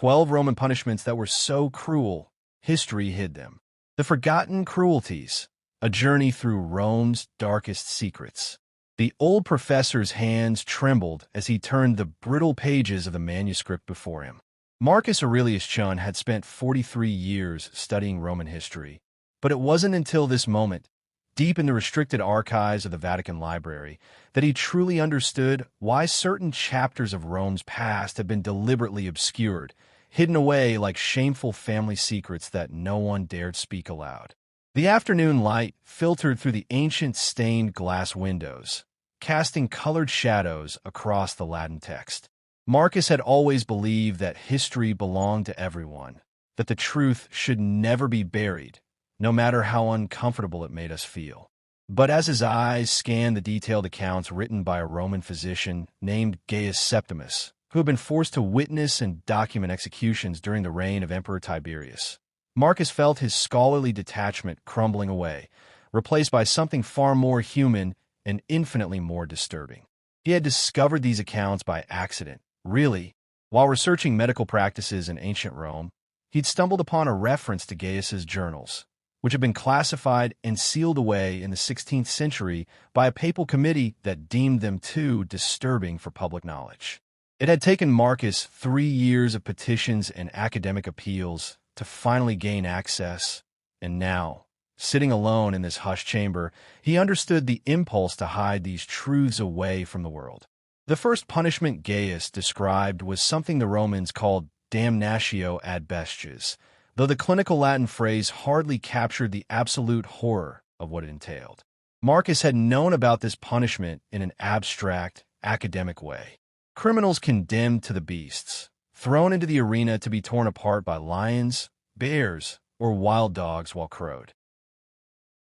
12 Roman punishments that were so cruel, history hid them. The Forgotten Cruelties, a journey through Rome's darkest secrets. The old professor's hands trembled as he turned the brittle pages of the manuscript before him. Marcus Aurelius Chun had spent 43 years studying Roman history, but it wasn't until this moment, deep in the restricted archives of the Vatican Library, that he truly understood why certain chapters of Rome's past had been deliberately obscured, hidden away like shameful family secrets that no one dared speak aloud. The afternoon light filtered through the ancient stained glass windows, casting colored shadows across the Latin text. Marcus had always believed that history belonged to everyone, that the truth should never be buried, no matter how uncomfortable it made us feel. But as his eyes scanned the detailed accounts written by a Roman physician named Gaius Septimus, who had been forced to witness and document executions during the reign of Emperor Tiberius, Marcus felt his scholarly detachment crumbling away, replaced by something far more human and infinitely more disturbing. He had discovered these accounts by accident, really. While researching medical practices in ancient Rome, he'd stumbled upon a reference to Gaius's journals, which had been classified and sealed away in the 16th century by a papal committee that deemed them too disturbing for public knowledge. It had taken Marcus 3 years of petitions and academic appeals to finally gain access, and now, sitting alone in this hushed chamber, he understood the impulse to hide these truths away from the world. The first punishment Gaius described was something the Romans called damnatio ad bestias, though the clinical Latin phrase hardly captured the absolute horror of what it entailed. Marcus had known about this punishment in an abstract, academic way. Criminals condemned to the beasts, thrown into the arena to be torn apart by lions, bears, or wild dogs while crowed.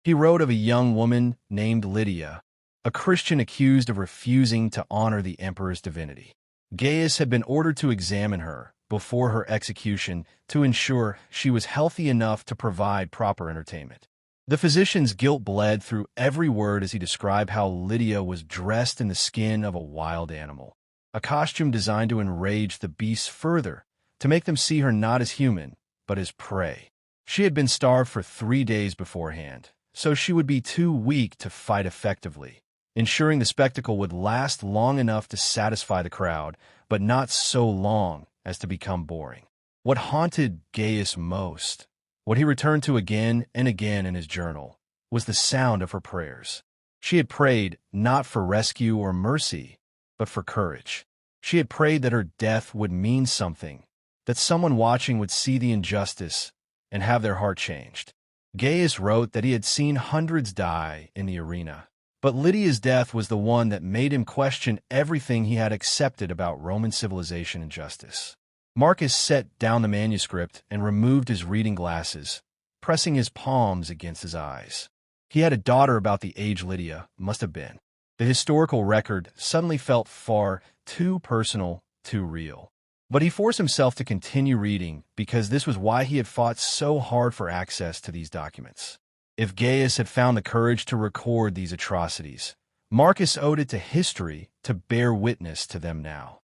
He wrote of a young woman named Lydia, a Christian accused of refusing to honor the emperor's divinity. Gaius had been ordered to examine her before her execution to ensure she was healthy enough to provide proper entertainment. The physician's guilt bled through every word as he described how Lydia was dressed in the skin of a wild animal, a costume designed to enrage the beasts further, to make them see her not as human, but as prey. She had been starved for 3 days beforehand, so she would be too weak to fight effectively, ensuring the spectacle would last long enough to satisfy the crowd, but not so long as to become boring. What haunted Gaius most, what he returned to again and again in his journal, was the sound of her prayers. She had prayed not for rescue or mercy, but for courage. She had prayed that her death would mean something, that someone watching would see the injustice and have their heart changed. Gaius wrote that he had seen hundreds die in the arena, but Lydia's death was the one that made him question everything he had accepted about Roman civilization and justice. Marcus set down the manuscript and removed his reading glasses, pressing his palms against his eyes. He had a daughter about the age Lydia must have been. The historical record suddenly felt far too personal, too real. But he forced himself to continue reading because this was why he had fought so hard for access to these documents. If Gaius had found the courage to record these atrocities, Marcus owed it to history to bear witness to them now.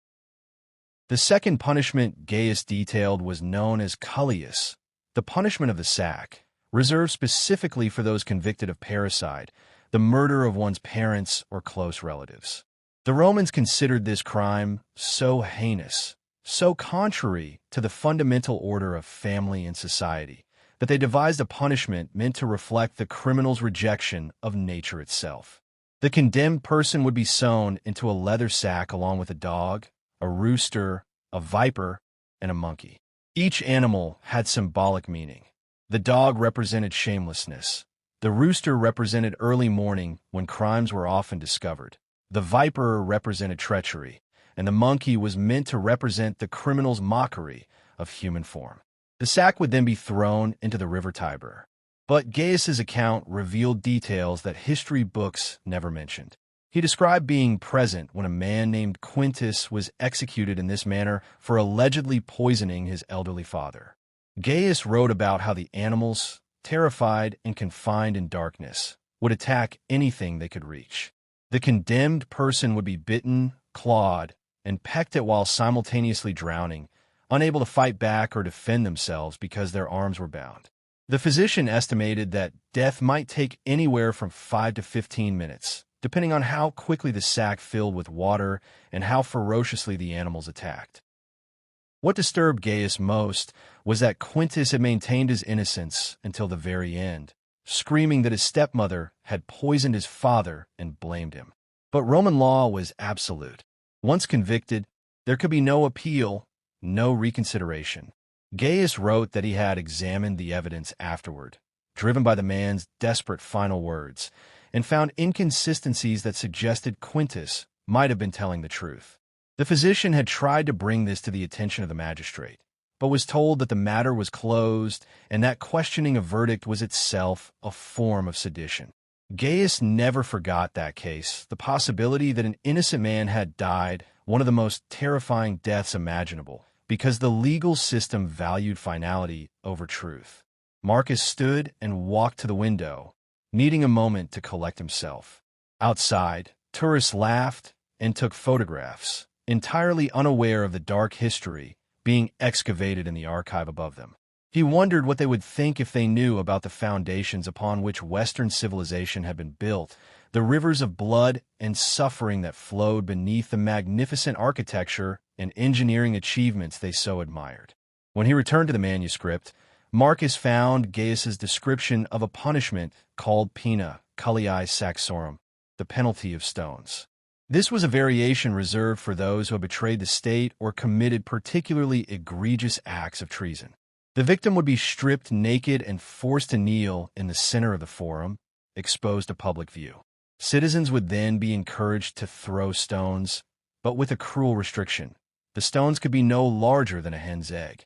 The second punishment Gaius detailed was known as cullius, the punishment of the sack, reserved specifically for those convicted of parricide, the murder of one's parents or close relatives. The Romans considered this crime so heinous, so contrary to the fundamental order of family and society, that they devised a punishment meant to reflect the criminal's rejection of nature itself. The condemned person would be sewn into a leather sack along with a dog, a rooster, a viper, and a monkey. Each animal had symbolic meaning. The dog represented shamelessness. The rooster represented early morning when crimes were often discovered. The viper represented treachery, and the monkey was meant to represent the criminal's mockery of human form. The sack would then be thrown into the river Tiber. But Gaius's account revealed details that history books never mentioned. He described being present when a man named Quintus was executed in this manner for allegedly poisoning his elderly father. Gaius wrote about how the animals, terrified and confined in darkness, would attack anything they could reach. The condemned person would be bitten, clawed, and pecked at while simultaneously drowning, unable to fight back or defend themselves because their arms were bound. The physician estimated that death might take anywhere from 5 to 15 minutes, depending on how quickly the sack filled with water and how ferociously the animals attacked. What disturbed Gaius most was that Quintus had maintained his innocence until the very end, screaming that his stepmother had poisoned his father and blamed him. But Roman law was absolute. Once convicted, there could be no appeal, no reconsideration. Gaius wrote that he had examined the evidence afterward, driven by the man's desperate final words, and found inconsistencies that suggested Quintus might have been telling the truth. The physician had tried to bring this to the attention of the magistrate, but was told that the matter was closed and that questioning a verdict was itself a form of sedition. Gaius never forgot that case, the possibility that an innocent man had died, one of the most terrifying deaths imaginable, because the legal system valued finality over truth. Marcus stood and walked to the window, needing a moment to collect himself. Outside, tourists laughed and took photographs, entirely unaware of the dark history being excavated in the archive above them. He wondered what they would think if they knew about the foundations upon which Western civilization had been built, the rivers of blood and suffering that flowed beneath the magnificent architecture and engineering achievements they so admired. When he returned to the manuscript, Marcus found Gaius's description of a punishment called pena culiae saxorum, the penalty of stones. This was a variation reserved for those who had betrayed the state or committed particularly egregious acts of treason. The victim would be stripped naked and forced to kneel in the center of the forum, exposed to public view. Citizens would then be encouraged to throw stones, but with a cruel restriction. The stones could be no larger than a hen's egg.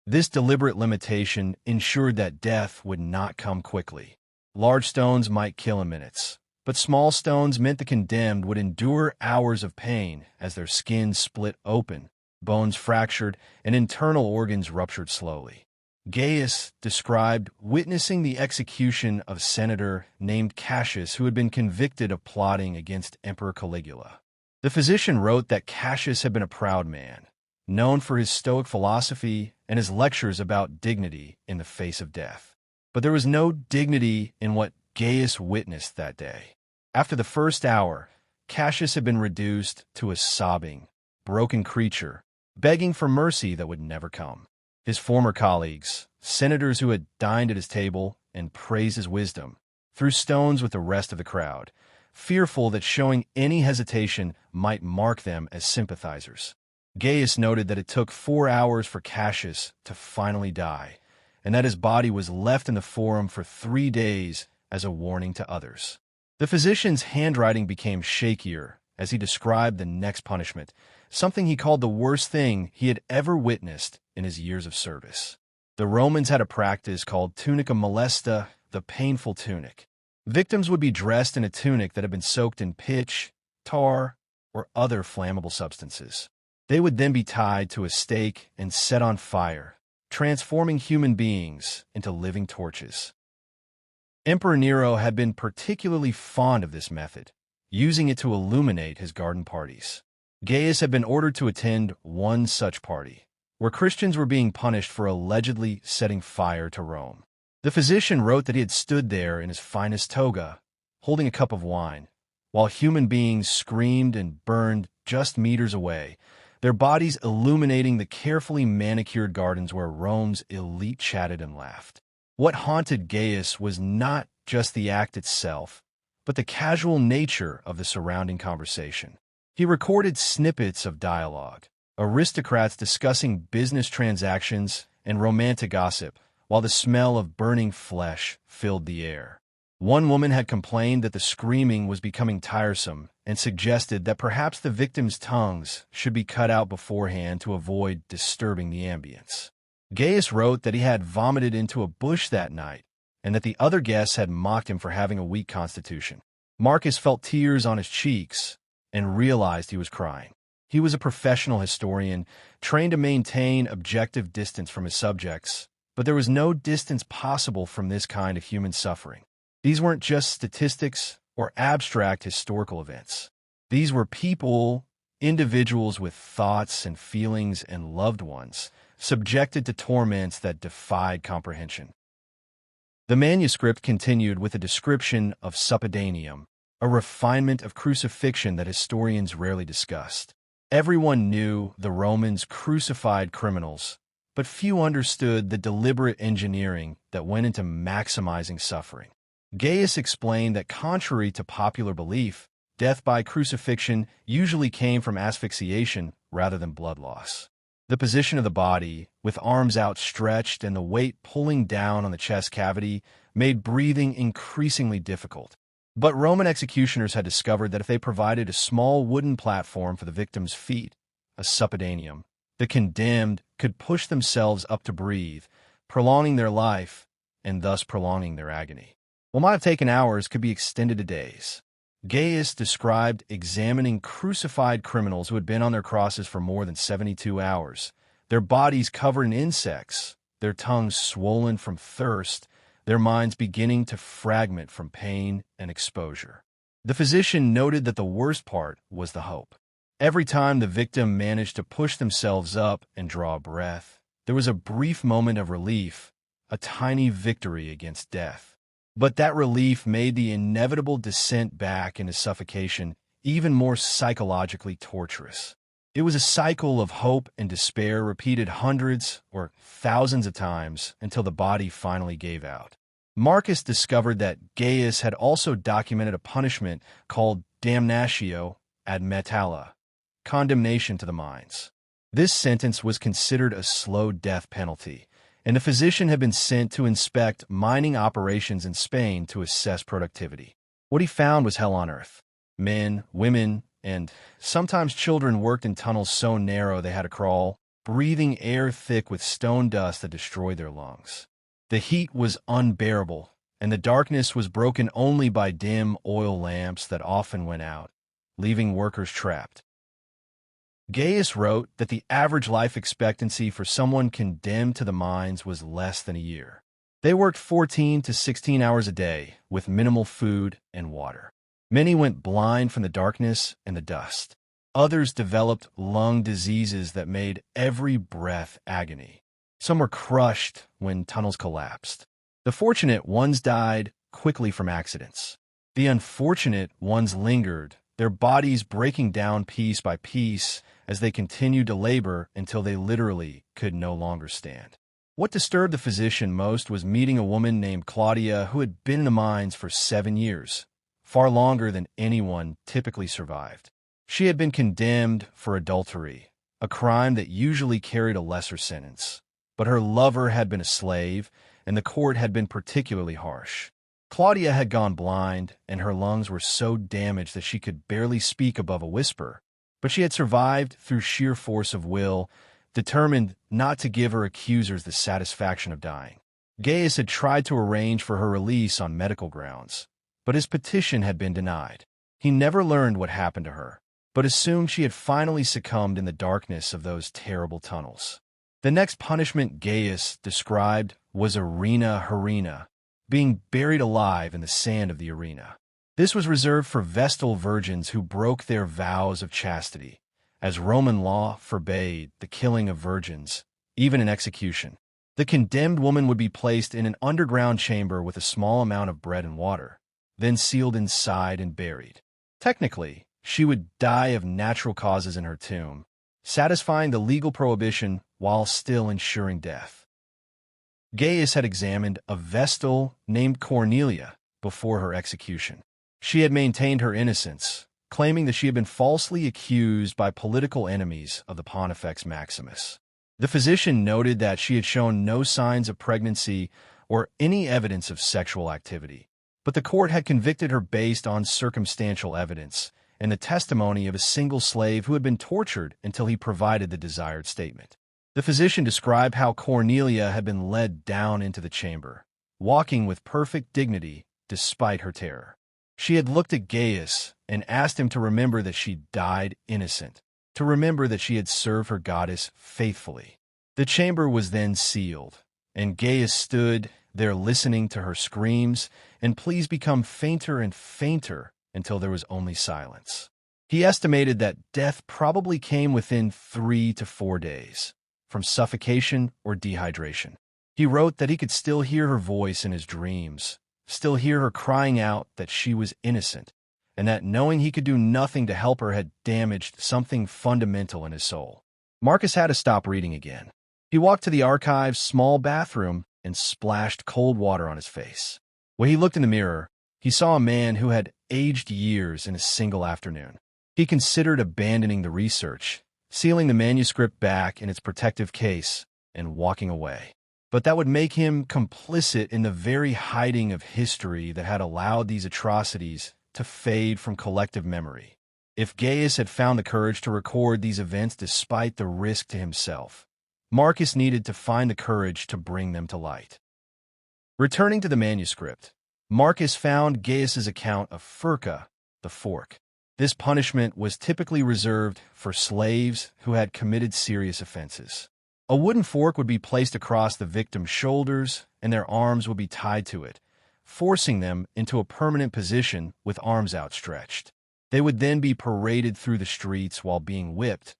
This deliberate limitation ensured that death would not come quickly. Large stones might kill in minutes, but small stones meant the condemned would endure hours of pain as their skin split open, bones fractured, and internal organs ruptured slowly. Gaius described witnessing the execution of a senator named Cassius who had been convicted of plotting against Emperor Caligula. The physician wrote that Cassius had been a proud man, known for his Stoic philosophy and his lectures about dignity in the face of death. But there was no dignity in what Gaius witnessed that day. After the first hour, Cassius had been reduced to a sobbing, broken creature, begging for mercy that would never come. His former colleagues, senators who had dined at his table and praised his wisdom, threw stones with the rest of the crowd, fearful that showing any hesitation might mark them as sympathizers. Gaius noted that it took 4 hours for Cassius to finally die, and that his body was left in the forum for 3 days as a warning to others. The physician's handwriting became shakier as he described the next punishment, something he called the worst thing he had ever witnessed in his years of service. The Romans had a practice called tunica molesta, the painful tunic. Victims would be dressed in a tunic that had been soaked in pitch, tar, or other flammable substances. They would then be tied to a stake and set on fire, transforming human beings into living torches. Emperor Nero had been particularly fond of this method, using it to illuminate his garden parties. Gaius had been ordered to attend one such party, where Christians were being punished for allegedly setting fire to Rome. The physician wrote that he had stood there in his finest toga, holding a cup of wine, while human beings screamed and burned just meters away, their bodies illuminating the carefully manicured gardens where Rome's elite chatted and laughed. What haunted Gaius was not just the act itself, but the casual nature of the surrounding conversation. He recorded snippets of dialogue, aristocrats discussing business transactions and romantic gossip, while the smell of burning flesh filled the air. One woman had complained that the screaming was becoming tiresome and suggested that perhaps the victims' tongues should be cut out beforehand to avoid disturbing the ambience. Gaius wrote that he had vomited into a bush that night and that the other guests had mocked him for having a weak constitution. Marcus felt tears on his cheeks and realized he was crying. He was a professional historian, trained to maintain objective distance from his subjects, but there was no distance possible from this kind of human suffering. These weren't just statistics or abstract historical events. These were people, individuals with thoughts and feelings and loved ones, subjected to torments that defied comprehension. The manuscript continued with a description of suppidaneum, a refinement of crucifixion that historians rarely discussed. Everyone knew the Romans crucified criminals, but few understood the deliberate engineering that went into maximizing suffering. Gaius explained that contrary to popular belief, death by crucifixion usually came from asphyxiation rather than blood loss. The position of the body, with arms outstretched and the weight pulling down on the chest cavity, made breathing increasingly difficult. But Roman executioners had discovered that if they provided a small wooden platform for the victim's feet, a suppidaneum, the condemned could push themselves up to breathe, prolonging their life and thus prolonging their agony. What might have taken hours could be extended to days. Gaius described examining crucified criminals who had been on their crosses for more than 72 hours, their bodies covered in insects, their tongues swollen from thirst, their minds beginning to fragment from pain and exposure. The physician noted that the worst part was the hope. Every time the victim managed to push themselves up and draw a breath, there was a brief moment of relief, a tiny victory against death. But that relief made the inevitable descent back into suffocation even more psychologically torturous. It was a cycle of hope and despair repeated hundreds or thousands of times until the body finally gave out. Marcus discovered that Gaius had also documented a punishment called damnatio ad metalla, condemnation to the mines. This sentence was considered a slow death penalty, and a physician had been sent to inspect mining operations in Spain to assess productivity. What he found was hell on earth. Men, women, and sometimes children worked in tunnels so narrow they had to crawl, breathing air thick with stone dust that destroyed their lungs. The heat was unbearable, and the darkness was broken only by dim oil lamps that often went out, leaving workers trapped. Gaius wrote that the average life expectancy for someone condemned to the mines was less than a year. They worked 14 to 16 hours a day with minimal food and water. Many went blind from the darkness and the dust. Others developed lung diseases that made every breath agony. Some were crushed when tunnels collapsed. The fortunate ones died quickly from accidents. The unfortunate ones lingered, their bodies breaking down piece by piece as they continued to labor until they literally could no longer stand. What disturbed the physician most was meeting a woman named Claudia who had been in the mines for 7 years, far longer than anyone typically survived. She had been condemned for adultery, a crime that usually carried a lesser sentence. But her lover had been a slave, and the court had been particularly harsh. Claudia had gone blind, and her lungs were so damaged that she could barely speak above a whisper. But she had survived through sheer force of will, determined not to give her accusers the satisfaction of dying. Gaius had tried to arrange for her release on medical grounds, but his petition had been denied. He never learned what happened to her, but assumed she had finally succumbed in the darkness of those terrible tunnels. The next punishment Gaius described was arena harina, being buried alive in the sand of the arena. This was reserved for Vestal virgins who broke their vows of chastity, as Roman law forbade the killing of virgins, even in execution. The condemned woman would be placed in an underground chamber with a small amount of bread and water, then sealed inside and buried. Technically, she would die of natural causes in her tomb, satisfying the legal prohibition while still ensuring death. Gaius had examined a Vestal named Cornelia before her execution. She had maintained her innocence, claiming that she had been falsely accused by political enemies of the Pontifex Maximus. The physician noted that she had shown no signs of pregnancy or any evidence of sexual activity, but the court had convicted her based on circumstantial evidence and the testimony of a single slave who had been tortured until he provided the desired statement. The physician described how Cornelia had been led down into the chamber, walking with perfect dignity despite her terror. She had looked at Gaius and asked him to remember that she died innocent, to remember that she had served her goddess faithfully. The chamber was then sealed, and Gaius stood there listening to her screams and pleas become fainter and fainter until there was only silence. He estimated that death probably came within 3 to 4 days, from suffocation or dehydration. He wrote that he could still hear her voice in his dreams, still hear her crying out that she was innocent, and that knowing he could do nothing to help her had damaged something fundamental in his soul. Marcus had to stop reading again. He walked to the archive's small bathroom and splashed cold water on his face. When he looked in the mirror, he saw a man who had aged years in a single afternoon. He considered abandoning the research, sealing the manuscript back in its protective case, and walking away. But that would make him complicit in the very hiding of history that had allowed these atrocities to fade from collective memory. If Gaius had found the courage to record these events despite the risk to himself, Marcus needed to find the courage to bring them to light. Returning to the manuscript, Marcus found Gaius's account of Furca, the fork. This punishment was typically reserved for slaves who had committed serious offenses. A wooden fork would be placed across the victim's shoulders, and their arms would be tied to it, forcing them into a permanent position with arms outstretched. They would then be paraded through the streets while being whipped,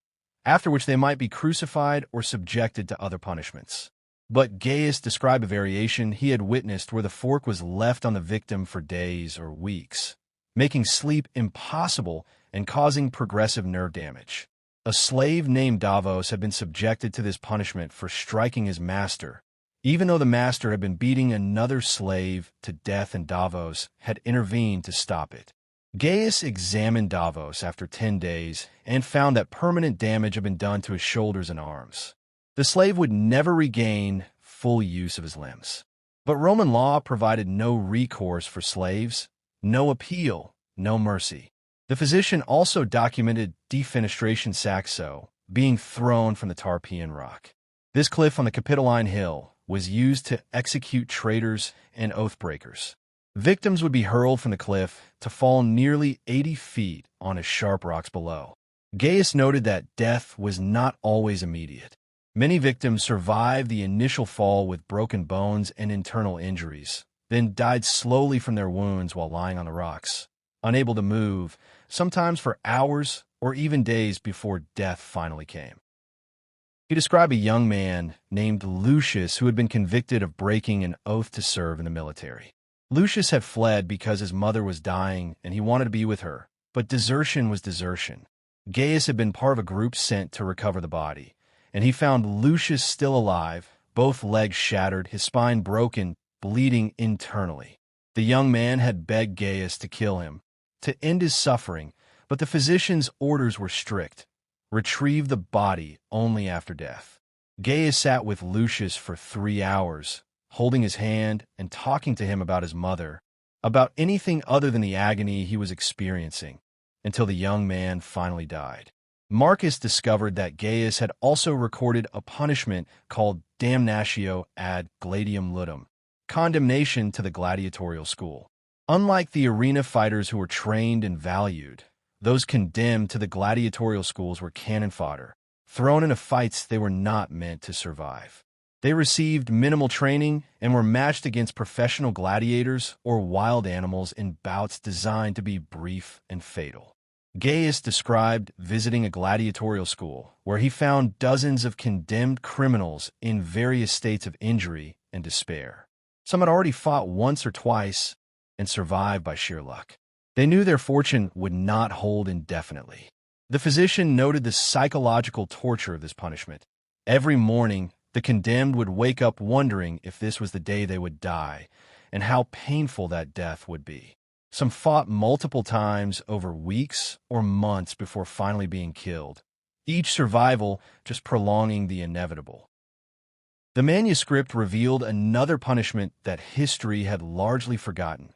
after which they might be crucified or subjected to other punishments. But Gaius described a variation he had witnessed where the fork was left on the victim for days or weeks, making sleep impossible and causing progressive nerve damage. A slave named Davos had been subjected to this punishment for striking his master, even though the master had been beating another slave to death and Davos had intervened to stop it. Gaius examined Davos after 10 days and found that permanent damage had been done to his shoulders and arms. The slave would never regain full use of his limbs. But Roman law provided no recourse for slaves, no appeal, no mercy. The physician also documented defenestration saxo being thrown from the Tarpeian rock. This cliff on the Capitoline Hill was used to execute traitors and oath-breakers. Victims would be hurled from the cliff to fall nearly 80 feet on the sharp rocks below. Gaius noted that death was not always immediate. Many victims survived the initial fall with broken bones and internal injuries, then died slowly from their wounds while lying on the rocks, unable to move, sometimes for hours or even days before death finally came. He described a young man named Lucius who had been convicted of breaking an oath to serve in the military. Lucius had fled because his mother was dying and he wanted to be with her, but desertion was desertion. Gaius had been part of a group sent to recover the body, and he found Lucius still alive, both legs shattered, his spine broken, bleeding internally. The young man had begged Gaius to kill him, to end his suffering, but the physician's orders were strict. Retrieve the body only after death. Gaius sat with Lucius for 3 hours, holding his hand and talking to him about his mother, about anything other than the agony he was experiencing, until the young man finally died. Marcus discovered that Gaius had also recorded a punishment called damnatio ad gladium ludum, condemnation to the gladiatorial school. Unlike the arena fighters who were trained and valued, those condemned to the gladiatorial schools were cannon fodder, thrown into fights they were not meant to survive. They received minimal training and were matched against professional gladiators or wild animals in bouts designed to be brief and fatal. Gaius described visiting a gladiatorial school where he found dozens of condemned criminals in various states of injury and despair. Some had already fought once or twice and survived by sheer luck. They knew their fortune would not hold indefinitely. The physician noted the psychological torture of this punishment. Every morning, the condemned would wake up wondering if this was the day they would die, and how painful that death would be. Some fought multiple times over weeks or months before finally being killed, each survival just prolonging the inevitable. The manuscript revealed another punishment that history had largely forgotten: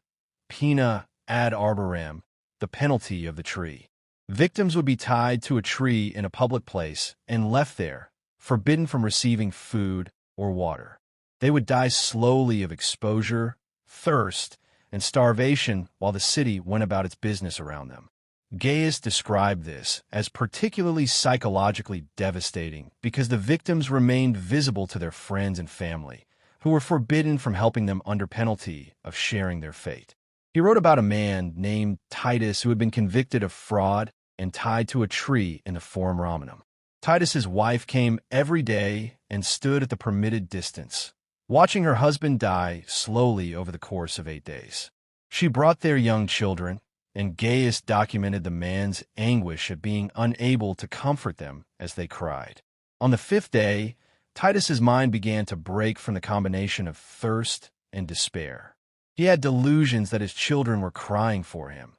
pena ad arborem, the penalty of the tree. Victims would be tied to a tree in a public place and left there, forbidden from receiving food or water. They would die slowly of exposure, thirst, and starvation while the city went about its business around them. Gaius described this as particularly psychologically devastating because the victims remained visible to their friends and family, who were forbidden from helping them under penalty of sharing their fate. He wrote about a man named Titus who had been convicted of fraud and tied to a tree in the Forum Romanum. Titus's wife came every day and stood at the permitted distance, watching her husband die slowly over the course of 8 days. She brought their young children, and Gaius documented the man's anguish at being unable to comfort them as they cried. On the 5th day, Titus's mind began to break from the combination of thirst and despair. He had delusions that his children were crying for him,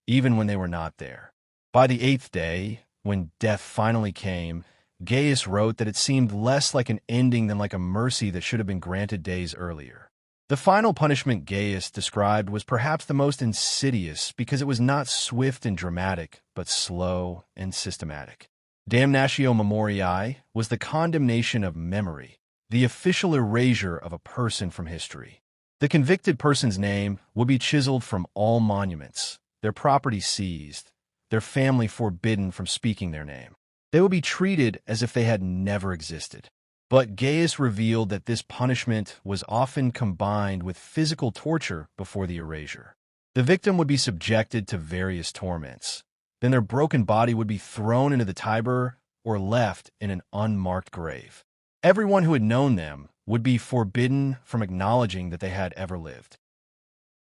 even when they were not there. By the 8th day, when death finally came, Gaius wrote that it seemed less like an ending than like a mercy that should have been granted days earlier. The final punishment Gaius described was perhaps the most insidious because it was not swift and dramatic, but slow and systematic. Damnatio memoriae was the condemnation of memory, the official erasure of a person from history. The convicted person's name would be chiseled from all monuments, their property seized, their family forbidden from speaking their name. They would be treated as if they had never existed. But Gaius revealed that this punishment was often combined with physical torture before the erasure. The victim would be subjected to various torments. Then their broken body would be thrown into the Tiber or left in an unmarked grave. Everyone who had known them would be forbidden from acknowledging that they had ever lived.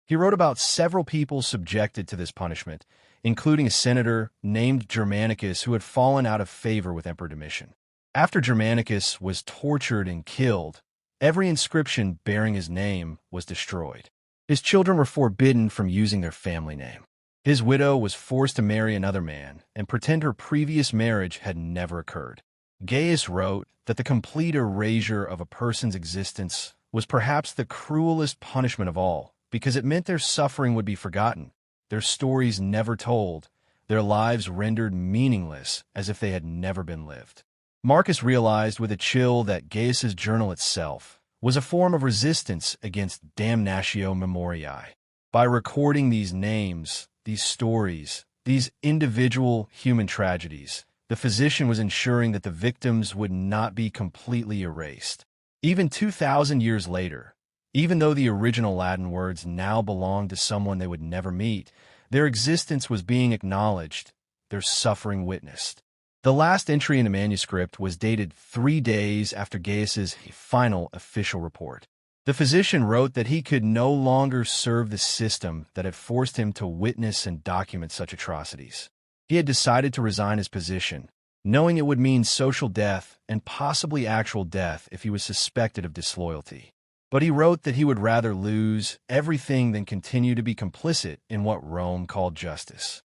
He wrote about several people subjected to this punishment, including a senator named Germanicus who had fallen out of favor with Emperor Domitian. After Germanicus was tortured and killed, every inscription bearing his name was destroyed. His children were forbidden from using their family name. His widow was forced to marry another man and pretend her previous marriage had never occurred. Gaius wrote that the complete erasure of a person's existence was perhaps the cruelest punishment of all, because it meant their suffering would be forgotten, their stories never told, their lives rendered meaningless as if they had never been lived. Marcus realized with a chill that Gaius's journal itself was a form of resistance against damnatio memoriae. By recording these names, these stories, these individual human tragedies, the physician was ensuring that the victims would not be completely erased. Even 2,000 years later, even though the original Latin words now belonged to someone they would never meet, their existence was being acknowledged, their suffering witnessed. The last entry in the manuscript was dated 3 days after Gaius's final official report. The physician wrote that he could no longer serve the system that had forced him to witness and document such atrocities. He had decided to resign his position, knowing it would mean social death and possibly actual death if he was suspected of disloyalty. But he wrote that he would rather lose everything than continue to be complicit in what Rome called justice.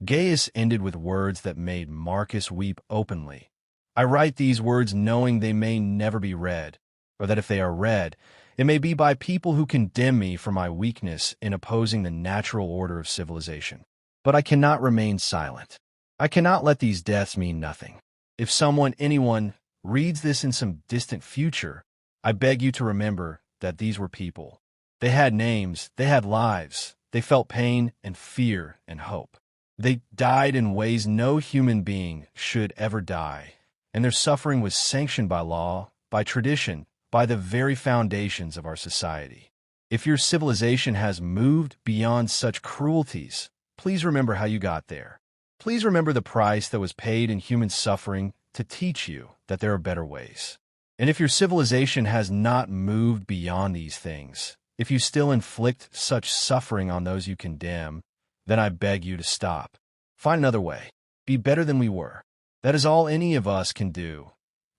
Gaius ended with words that made Marcus weep openly. I write these words knowing they may never be read, or that if they are read, it may be by people who condemn me for my weakness in opposing the natural order of civilization. But I cannot remain silent. I cannot let these deaths mean nothing. If anyone, reads this in some distant future, I beg you to remember that these were people. They had names, they had lives, they felt pain and fear and hope. They died in ways no human being should ever die, and their suffering was sanctioned by law, by tradition, by the very foundations of our society. If your civilization has moved beyond such cruelties, please remember how you got there. Please remember the price that was paid in human suffering to teach you that there are better ways. And if your civilization has not moved beyond these things, if you still inflict such suffering on those you condemn, then I beg you to stop. Find another way. Be better than we were. That is all any of us can do.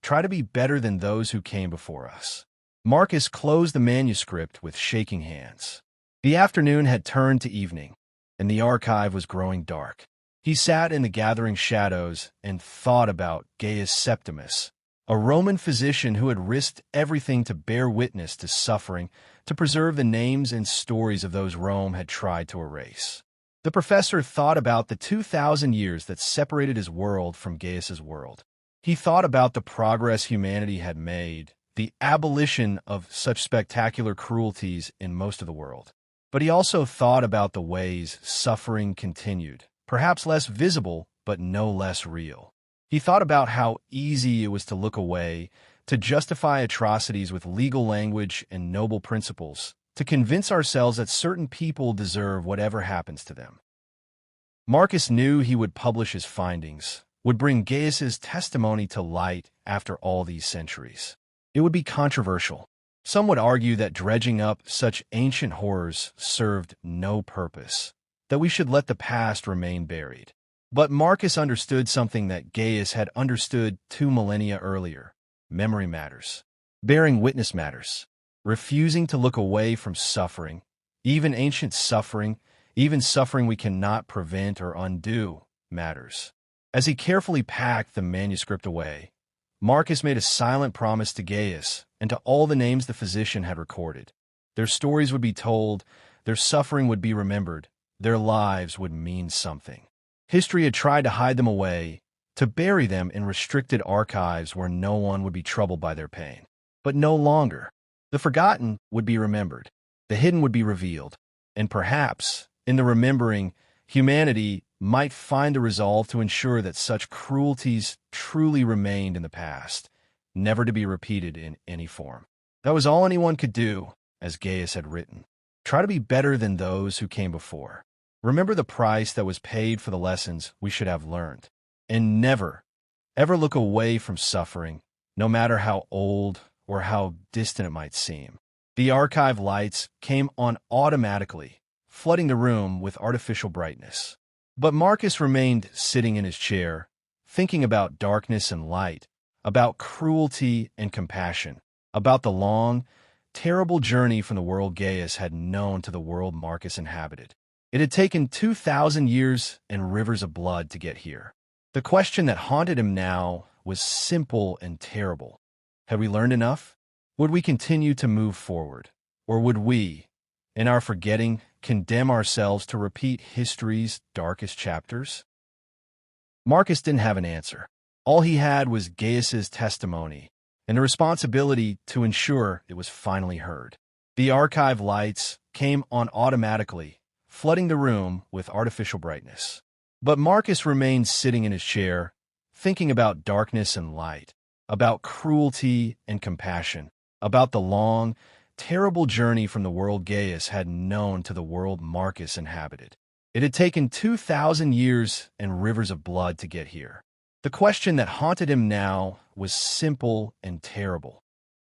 Try to be better than those who came before us. Marcus closed the manuscript with shaking hands. The afternoon had turned to evening, and the archive was growing dark. He sat in the gathering shadows and thought about Gaius Septimus, a Roman physician who had risked everything to bear witness to suffering, to preserve the names and stories of those Rome had tried to erase. The professor thought about the 2,000 years that separated his world from Gaius's world. He thought about the progress humanity had made, the abolition of such spectacular cruelties in most of the world. But he also thought about the ways suffering continued, perhaps less visible, but no less real. He thought about how easy it was to look away, to justify atrocities with legal language and noble principles, to convince ourselves that certain people deserve whatever happens to them. Marcus knew he would publish his findings, would bring Gaius's testimony to light after all these centuries. It would be controversial. Some would argue that dredging up such ancient horrors served no purpose, that we should let the past remain buried. But Marcus understood something that Gaius had understood 2 millennia earlier. Memory matters. Bearing witness matters. Refusing to look away from suffering, even ancient suffering, even suffering we cannot prevent or undo, matters. As he carefully packed the manuscript away, Marcus made a silent promise to Gaius and to all the names the physician had recorded. Their stories would be told, their suffering would be remembered, their lives would mean something. History had tried to hide them away, to bury them in restricted archives where no one would be troubled by their pain. But no longer. The forgotten would be remembered, the hidden would be revealed, and perhaps, in the remembering, humanity might find the resolve to ensure that such cruelties truly remained in the past, never to be repeated in any form. That was all anyone could do, as Gaius had written. Try to be better than those who came before. Remember the price that was paid for the lessons we should have learned. And never, ever look away from suffering, no matter how old or how distant it might seem. The archive lights came on automatically, flooding the room with artificial brightness. But Marcus remained sitting in his chair, thinking about darkness and light, about cruelty and compassion, about the long, terrible journey from the world Gaius had known to the world Marcus inhabited. It had taken 2,000 years and rivers of blood to get here. The question that haunted him now was simple and terrible. Had we learned enough? Would we continue to move forward? Or would we, in our forgetting, condemn ourselves to repeat history's darkest chapters? Marcus didn't have an answer. All he had was Gaius's testimony and the responsibility to ensure it was finally heard. The archive lights came on automatically, flooding the room with artificial brightness. But Marcus remained sitting in his chair, thinking about darkness and light, about cruelty and compassion, about the long, terrible journey from the world Gaius had known to the world Marcus inhabited. It had taken 2,000 years and rivers of blood to get here. The question that haunted him now was simple and terrible.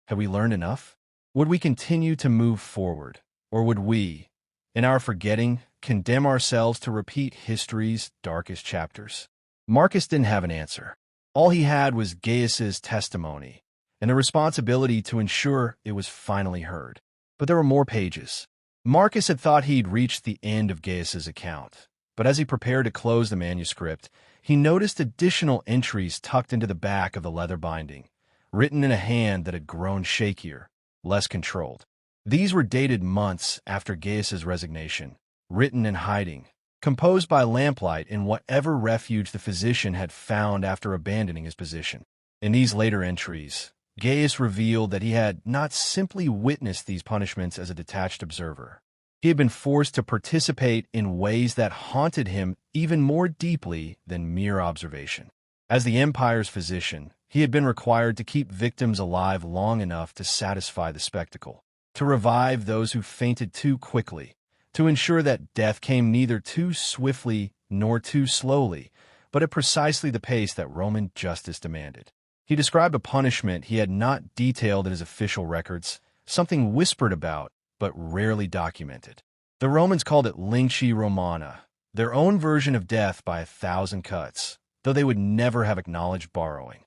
Had we learned enough? Would we continue to move forward? Or would we, in our forgetting, condemn ourselves to repeat history's darkest chapters? Marcus didn't have an answer. All he had was Gaius's testimony and the responsibility to ensure it was finally heard. But there were more pages. Marcus had thought he'd reached the end of Gaius's account, but as he prepared to close the manuscript, he noticed additional entries tucked into the back of the leather binding, written in a hand that had grown shakier, less controlled. These were dated months after Gaius's resignation, written in hiding, composed by lamplight in whatever refuge the physician had found after abandoning his position. In these later entries, Gaius revealed that he had not simply witnessed these punishments as a detached observer. He had been forced to participate in ways that haunted him even more deeply than mere observation. As the empire's physician, he had been required to keep victims alive long enough to satisfy the spectacle, to revive those who fainted too quickly, to ensure that death came neither too swiftly nor too slowly, but at precisely the pace that Roman justice demanded. He described a punishment he had not detailed in his official records, something whispered about, but rarely documented. The Romans called it lincti romana, their own version of death by 1,000 cuts, though they would never have acknowledged borrowing.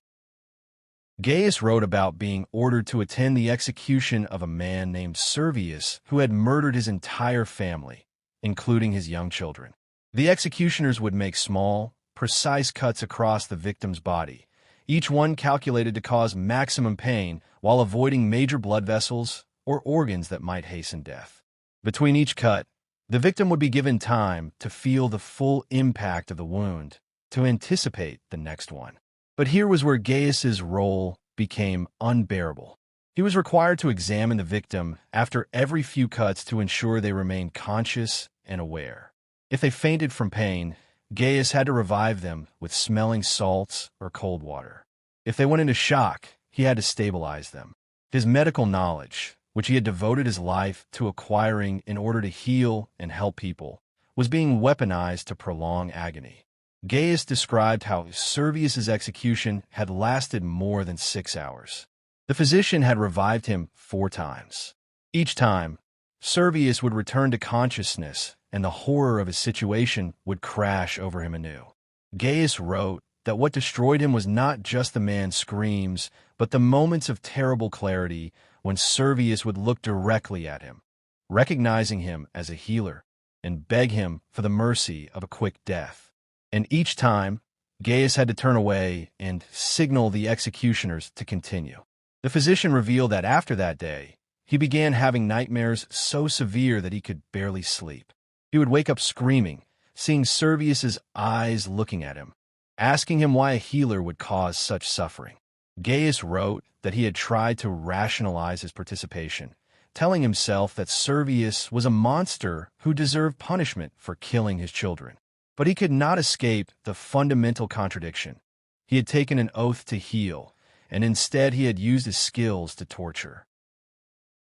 Gaius wrote about being ordered to attend the execution of a man named Servius who had murdered his entire family, including his young children. The executioners would make small, precise cuts across the victim's body, each one calculated to cause maximum pain while avoiding major blood vessels or organs that might hasten death. Between each cut, the victim would be given time to feel the full impact of the wound, to anticipate the next one. But here was where Gaius's role became unbearable. He was required to examine the victim after every few cuts to ensure they remained conscious and aware. If they fainted from pain, Gaius had to revive them with smelling salts or cold water. If they went into shock, he had to stabilize them. His medical knowledge, which he had devoted his life to acquiring in order to heal and help people, was being weaponized to prolong agony. Gaius described how Servius's execution had lasted more than 6 hours. The physician had revived him 4 times. Each time, Servius would return to consciousness, and the horror of his situation would crash over him anew. Gaius wrote that what destroyed him was not just the man's screams, but the moments of terrible clarity when Servius would look directly at him, recognizing him as a healer, and beg him for the mercy of a quick death. And each time, Gaius had to turn away and signal the executioners to continue. The physician revealed that after that day, he began having nightmares so severe that he could barely sleep. He would wake up screaming, seeing Servius's eyes looking at him, asking him why a healer would cause such suffering. Gaius wrote that he had tried to rationalize his participation, telling himself that Servius was a monster who deserved punishment for killing his children. But he could not escape the fundamental contradiction. He had taken an oath to heal, and instead he had used his skills to torture.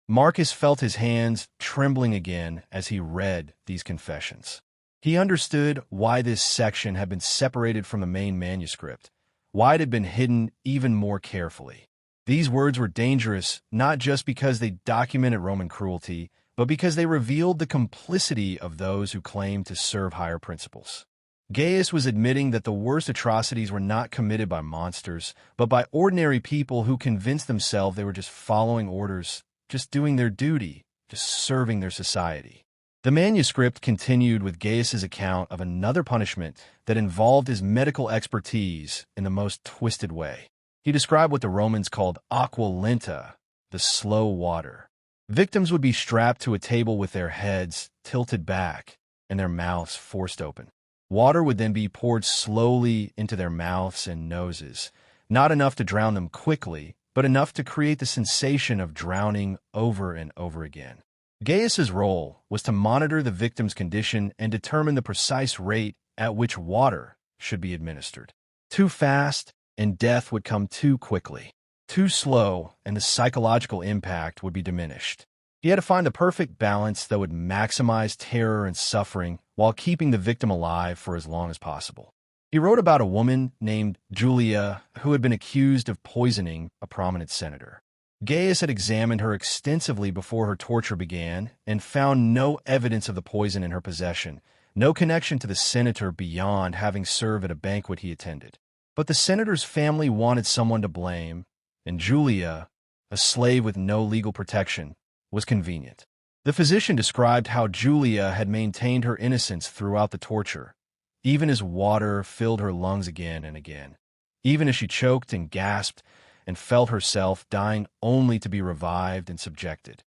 Marcus felt his hands trembling again as he read these confessions. He understood why this section had been separated from the main manuscript, why it had been hidden even more carefully. These words were dangerous not just because they documented Roman cruelty, but because they revealed the complicity of those who claimed to serve higher principles. Gaius was admitting that the worst atrocities were not committed by monsters, but by ordinary people who convinced themselves they were just following orders, just doing their duty, just serving their society. The manuscript continued with Gaius's account of another punishment that involved his medical expertise in the most twisted way. He described what the Romans called aqua lenta, the slow water. Victims would be strapped to a table with their heads tilted back and their mouths forced open. Water would then be poured slowly into their mouths and noses, not enough to drown them quickly, but enough to create the sensation of drowning over and over again. Gaius's role was to monitor the victim's condition and determine the precise rate at which water should be administered. Too fast, and death would come too quickly. Too slow, and the psychological impact would be diminished. He had to find the perfect balance that would maximize terror and suffering while keeping the victim alive for as long as possible. He wrote about a woman named Julia who had been accused of poisoning a prominent senator. Gaius had examined her extensively before her torture began and found no evidence of the poison in her possession, no connection to the senator beyond having served at a banquet he attended. But the senator's family wanted someone to blame, and Julia, a slave with no legal protection, was convenient. The physician described how Julia had maintained her innocence throughout the torture, even as water filled her lungs again and again, even as she choked and gasped and felt herself dying only to be revived and subjected.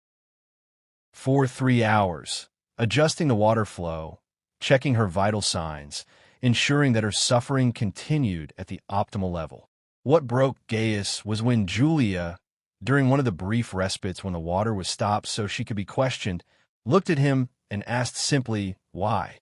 For 3 hours, adjusting the water flow, checking her vital signs, ensuring that her suffering continued at the optimal level. What broke Gaius was when Julia, during one of the brief respites when the water was stopped so she could be questioned, looked at him and asked simply, why?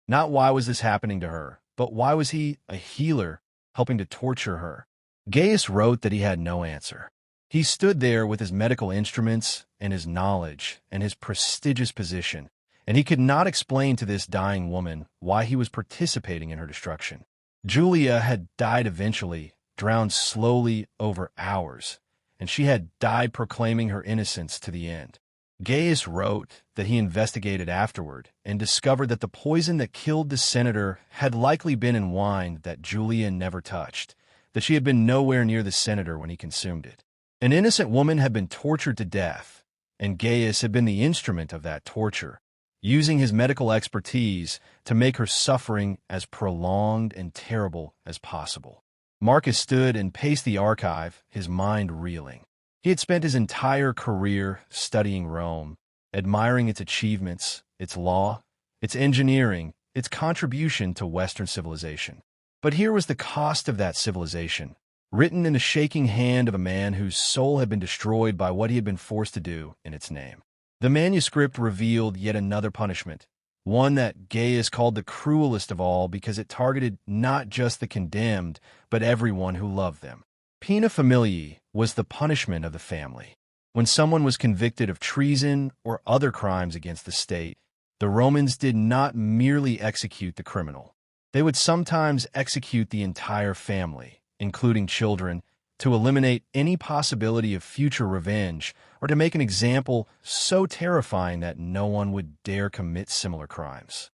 Not why was this happening to her, but why was he, a healer, helping to torture her? Gaius wrote that he had no answer. He stood there with his medical instruments and his knowledge and his prestigious position, and he could not explain to this dying woman why he was participating in her destruction. Julia had died eventually, drowned slowly over hours, and she had died proclaiming her innocence to the end. Gaius wrote that he investigated afterward and discovered that the poison that killed the senator had likely been in wine that Julia never touched, that she had been nowhere near the senator when he consumed it. An innocent woman had been tortured to death, and Gaius had been the instrument of that torture, using his medical expertise to make her suffering as prolonged and terrible as possible. Marcus stood and paced the archive, his mind reeling. He had spent his entire career studying Rome, admiring its achievements, its law, its engineering, its contribution to Western civilization. But here was the cost of that civilization, written in the shaking hand of a man whose soul had been destroyed by what he had been forced to do in its name. The manuscript revealed yet another punishment, one that Gaius called the cruelest of all because it targeted not just the condemned, but everyone who loved them. Pena familiae was the punishment of the family. When someone was convicted of treason or other crimes against the state, The Romans did not merely execute the criminal. They would sometimes execute the entire family, including children, to eliminate any possibility of future revenge or to make an example so terrifying that no one would dare commit similar crimes.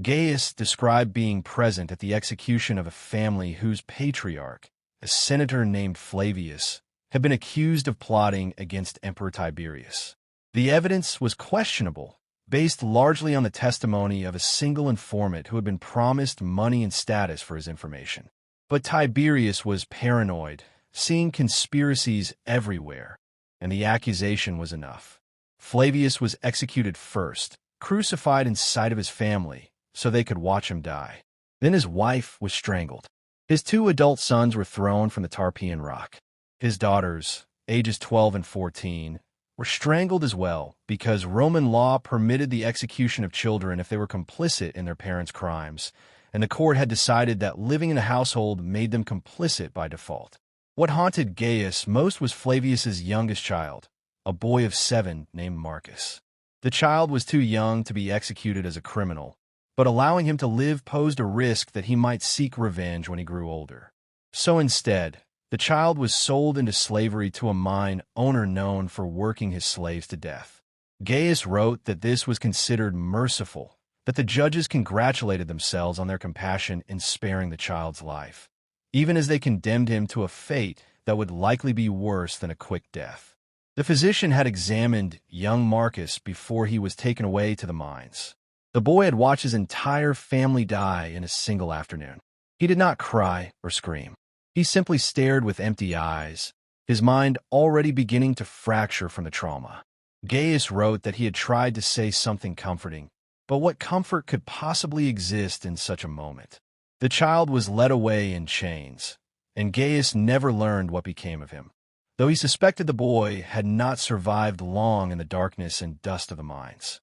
Gaius described being present at the execution of a family whose patriarch, a senator named Flavius, had been accused of plotting against Emperor Tiberius. The evidence was questionable, based largely on the testimony of a single informant who had been promised money and status for his information. But Tiberius was paranoid, seeing conspiracies everywhere, and the accusation was enough. Flavius was executed first, crucified in sight of his family, so they could watch him die. Then his wife was strangled. His 2 adult sons were thrown from the Tarpeian Rock. His daughters, ages 12 and 14, were strangled as well because Roman law permitted the execution of children if they were complicit in their parents' crimes, and the court had decided that living in a household made them complicit by default. What haunted Gaius most was Flavius's youngest child, a boy of 7 named Marcus. The child was too young to be executed as a criminal, but allowing him to live posed a risk that he might seek revenge when he grew older. So instead, the child was sold into slavery to a mine owner known for working his slaves to death. Gaius wrote that this was considered merciful, that the judges congratulated themselves on their compassion in sparing the child's life, even as they condemned him to a fate that would likely be worse than a quick death. The physician had examined young Marcus before he was taken away to the mines. The boy had watched his entire family die in a single afternoon. He did not cry or scream. He simply stared with empty eyes, his mind already beginning to fracture from the trauma. Gaius wrote that he had tried to say something comforting, but what comfort could possibly exist in such a moment? The child was led away in chains, and Gaius never learned what became of him, though he suspected the boy had not survived long in the darkness and dust of the mines.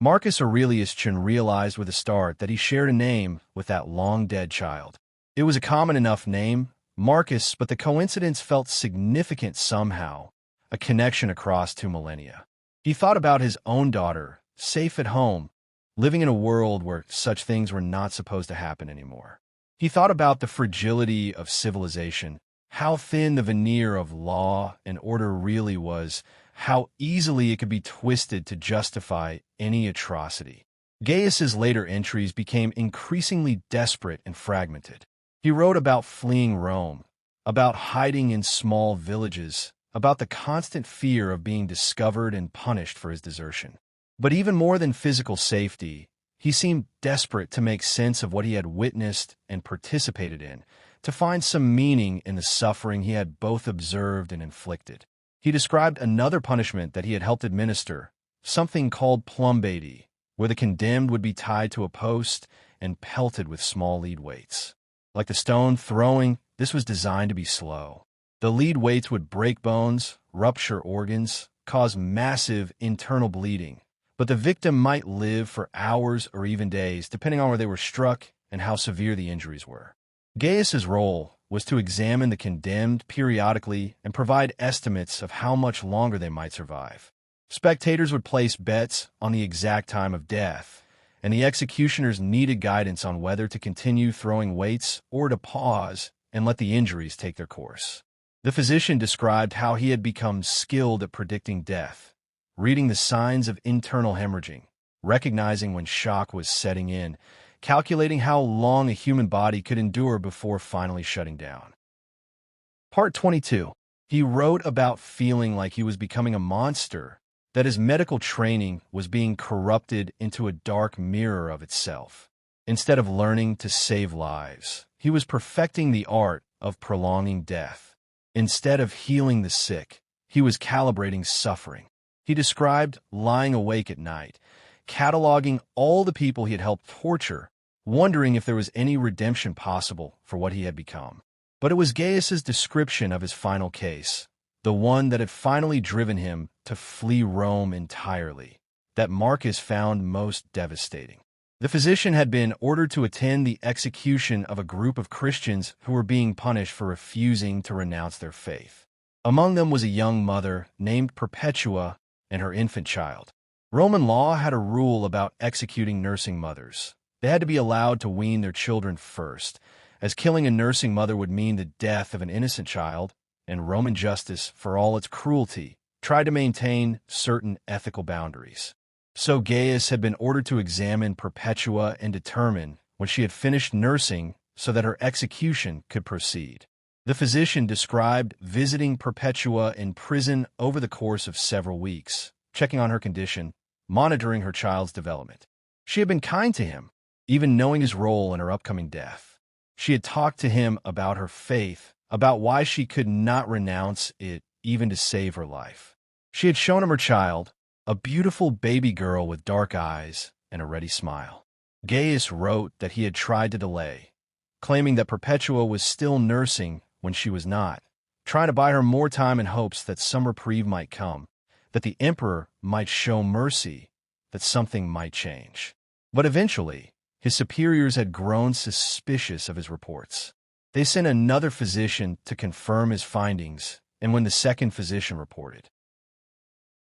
Marcus Aurelius Chin realized with a start that he shared a name with that long-dead child. It was a common enough name, Marcus, but the coincidence felt significant somehow, a connection across 2 millennia. He thought about his own daughter, safe at home, living in a world where such things were not supposed to happen anymore. He thought about the fragility of civilization, how thin the veneer of law and order really was, how easily it could be twisted to justify any atrocity. Gaius's later entries became increasingly desperate and fragmented. He wrote about fleeing Rome, about hiding in small villages, about the constant fear of being discovered and punished for his desertion. But even more than physical safety, he seemed desperate to make sense of what he had witnessed and participated in, to find some meaning in the suffering he had both observed and inflicted. He described another punishment that he had helped administer, something called plumbati, where the condemned would be tied to a post and pelted with small lead weights. Like the stone throwing, this was designed to be slow. The lead weights would break bones, rupture organs, cause massive internal bleeding, but the victim might live for hours or even days, depending on where they were struck and how severe the injuries were. Gaius's role was to examine the condemned periodically and provide estimates of how much longer they might survive. Spectators would place bets on the exact time of death, and the executioners needed guidance on whether to continue throwing weights or to pause and let the injuries take their course. The physician described how he had become skilled at predicting death, reading the signs of internal hemorrhaging, recognizing when shock was setting in, calculating how long a human body could endure before finally shutting down. Part 22. He wrote about feeling like he was becoming a monster, that his medical training was being corrupted into a dark mirror of itself. Instead of learning to save lives, he was perfecting the art of prolonging death. Instead of healing the sick, he was calibrating suffering. He described lying awake at night, cataloging all the people he had helped torture, wondering if there was any redemption possible for what he had become. But it was Gaius's description of his final case, the one that had finally driven him to flee Rome entirely, that Marcus found most devastating. The physician had been ordered to attend the execution of a group of Christians who were being punished for refusing to renounce their faith. Among them was a young mother named Perpetua and her infant child. Roman law had a rule about executing nursing mothers. They had to be allowed to wean their children first, as killing a nursing mother would mean the death of an innocent child, and Roman justice, for all its cruelty, tried to maintain certain ethical boundaries. So Gaius had been ordered to examine Perpetua and determine when she had finished nursing so that her execution could proceed. The physician described visiting Perpetua in prison over the course of several weeks, checking on her condition, monitoring her child's development. She had been kind to him, even knowing his role in her upcoming death. She had talked to him about her faith, about why she could not renounce it even to save her life. She had shown him her child, a beautiful baby girl with dark eyes and a ready smile. Gaius wrote that he had tried to delay, claiming that Perpetua was still nursing when she was not, trying to buy her more time in hopes that some reprieve might come, that the emperor might show mercy, that something might change. But eventually, his superiors had grown suspicious of his reports. They sent another physician to confirm his findings, and when the second physician reported,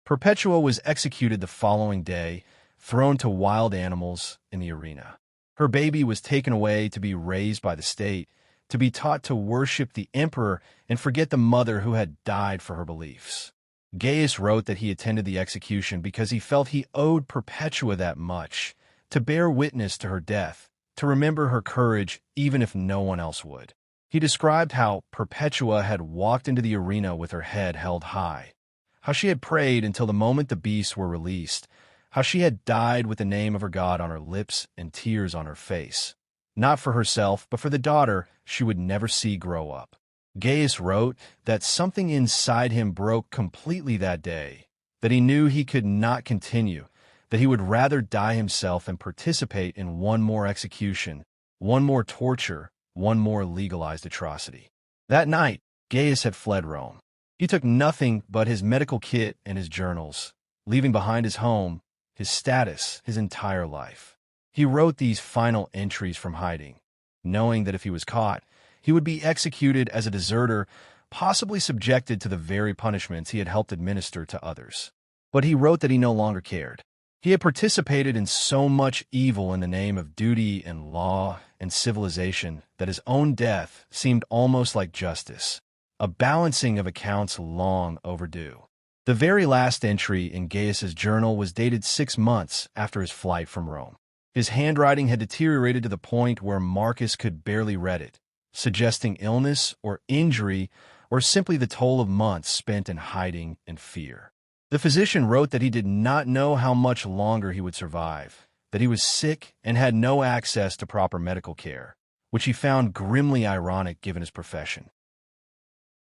Perpetua was executed the following day, thrown to wild animals in the arena. Her baby was taken away to be raised by the state, to be taught to worship the emperor and forget the mother who had died for her beliefs. Gaius wrote that he attended the execution because he felt he owed Perpetua that much, to bear witness to her death, to remember her courage even if no one else would. He described how Perpetua had walked into the arena with her head held high, how she had prayed until the moment the beasts were released, how she had died with the name of her God on her lips and tears on her face, not for herself, but for the daughter she would never see grow up. Gaius wrote that something inside him broke completely that day, that he knew he could not continue, that he would rather die himself than participate in one more execution, one more torture, one more legalized atrocity. That night, Gaius had fled Rome. He took nothing but his medical kit and his journals, leaving behind his home, his status, his entire life. He wrote these final entries from hiding, knowing that if he was caught, he would be executed as a deserter, possibly subjected to the very punishments he had helped administer to others. But he wrote that he no longer cared. He had participated in so much evil in the name of duty and law and civilization that his own death seemed almost like justice, a balancing of accounts long overdue. The very last entry in Gaius's journal was dated 6 months after his flight from Rome. His handwriting had deteriorated to the point where Marcus could barely read it, suggesting illness or injury or simply the toll of months spent in hiding and fear. The physician wrote that he did not know how much longer he would survive, that he was sick and had no access to proper medical care, which he found grimly ironic given his profession.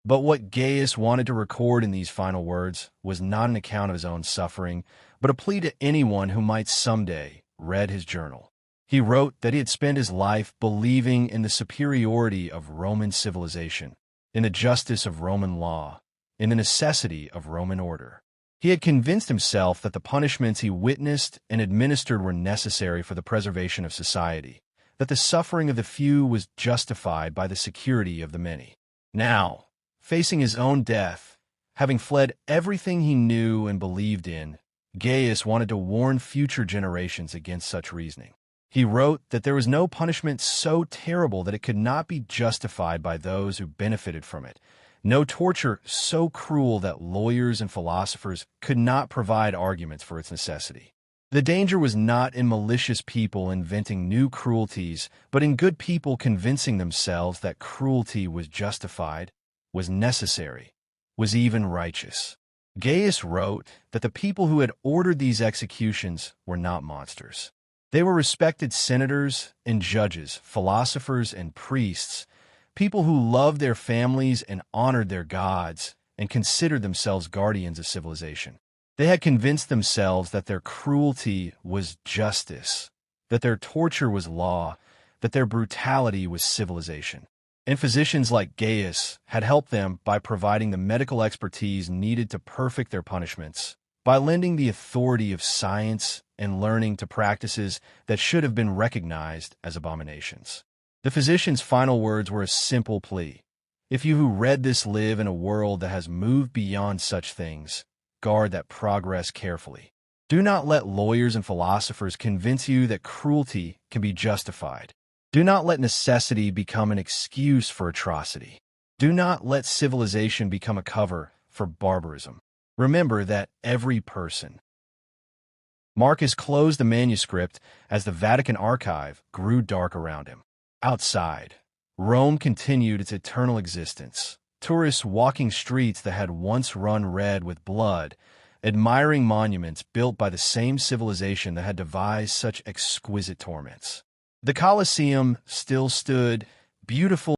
But what Gaius wanted to record in these final words was not an account of his own suffering, but a plea to anyone who might someday read his journal. He wrote that he had spent his life believing in the superiority of Roman civilization, in the justice of Roman law, in the necessity of Roman order. He had convinced himself that the punishments he witnessed and administered were necessary for the preservation of society, that the suffering of the few was justified by the security of the many. Now, facing his own death, having fled everything he knew and believed in, Gaius wanted to warn future generations against such reasoning. He wrote that there was no punishment so terrible that it could not be justified by those who benefited from it, no torture so cruel that lawyers and philosophers could not provide arguments for its necessity. The danger was not in malicious people inventing new cruelties, but in good people convincing themselves that cruelty was justified, was necessary, was even righteous. Gaius wrote that the people who had ordered these executions were not monsters. They were respected senators and judges, philosophers and priests, people who loved their families and honored their gods and considered themselves guardians of civilization. They had convinced themselves that their cruelty was justice, that their torture was law, that their brutality was civilization. And physicians like Gaius had helped them by providing the medical expertise needed to perfect their punishments, by lending the authority of science and learning to practices that should have been recognized as abominations. The physician's final words were a simple plea. If you who read this live in a world that has moved beyond such things, guard that progress carefully. Do not let lawyers and philosophers convince you that cruelty can be justified. Do not let necessity become an excuse for atrocity. Do not let civilization become a cover for barbarism. Remember that every person. Marcus closed the manuscript as the Vatican archive grew dark around him. Outside, Rome continued its eternal existence. Tourists walking streets that had once run red with blood, admiring monuments built by the same civilization that had devised such exquisite torments. The Colosseum still stood, beautiful